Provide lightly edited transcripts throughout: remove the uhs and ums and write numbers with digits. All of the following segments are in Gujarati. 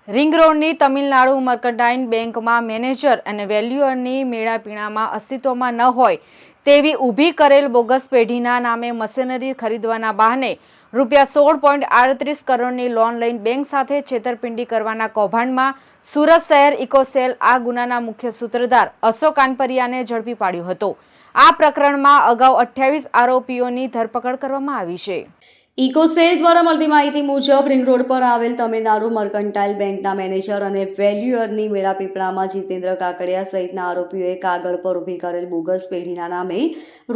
રિંગ રોડની તમિલનાડુ મર્કન્ટાઇલ બેંકમાં મેનેજર અને વેલ્યુઅરની મેળાપીણામાં અસ્તિત્વમાં ન હોય તેવી ઊભી કરેલ બોગસ પેઢીના નામે મશીનરી ખરીદવાના બહાને ₹16.38 કરોડની લોન લઈને બેંક સાથે છેતરપિંડી કરવાના કૌભાંડમાં સુરત શહેર ઇકોસેલ આ ગુનાના મુખ્ય સૂત્રધાર અશોક કાનપરિયાને ઝડપી પાડ્યો હતો। આ પ્રકરણમાં અગાઉ 28 આરોપીઓની ધરપકડ કરવામાં આવી છે। ઇકોસેલ દ્વારા મળતી માહિતી મુજબ રિંગ રોડ પર આવેલ તમિલનાડુ મર્કન્ટાઇલ બેંકના મેનેજર અને વેલ્યુઅરની મેળાપીપળામાં જીતેન્દ્ર કાકડિયા સહિતના આરોપીઓએ કાગળ પર ઊભી કરેલ બોગસ પેઢીના નામે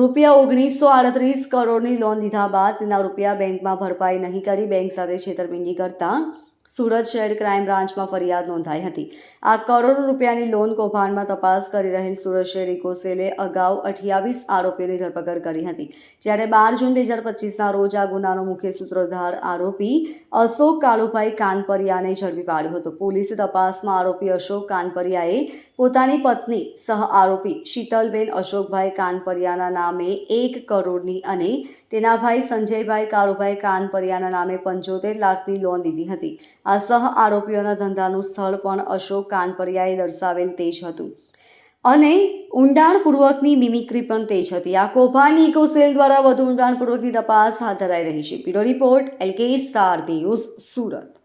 ₹1938 કરોડની લોન લીધા બાદ તેના રૂપિયા બેંકમાં ભરપાઈ નહીં કરી બેંક સાથે છેતરપિંડી કરતા સુરત શહેર ક્રાઇમ બ્રાન્ચમાં ફરિયાદ નોંધાઈ હતી। આ કરોડો રૂપિયાની લોન કૌભાંડમાં તપાસ કરી રહેલ સુરત શહેર ઇકોસેલે અગાઉ 28 આરોપીઓની ધરપકડ કરી હતી, જ્યારે 12 જૂન 2025ના રોજ આ ગુનાનો મુખ્ય સૂત્રધાર આરોપી અશોક કાલુભાઈ કાનપરિયાને ઝડપી પાડ્યો હતો। પોલીસે તપાસમાં આરોપી અશોક કાનપરિયાએ પોતાની પત્ની સહ આરોપી શીતલબેન અશોકભાઈ કાનપરિયાના નામે 1 કરોડની અને તેના ભાઈ સંજયભાઈ કાલુભાઈ કાનપરિયાના નામે 75 લાખની લોન લીધી હતી। આ સહ આરોપીઓના ધંધાનું સ્થળ પણ અશોક કાનપરિયાએ દર્શાવેલ તે જ હતું અને ઊંડાણપૂર્વકની મિમિક્રી પણ તે જ હતી। આ કૌભાંડની ઇકોસેલ દ્વારા વધુ ઊંડાણપૂર્વકની તપાસ હાથ ધરાઈ રહી છે। Bureau report LK star news Surat.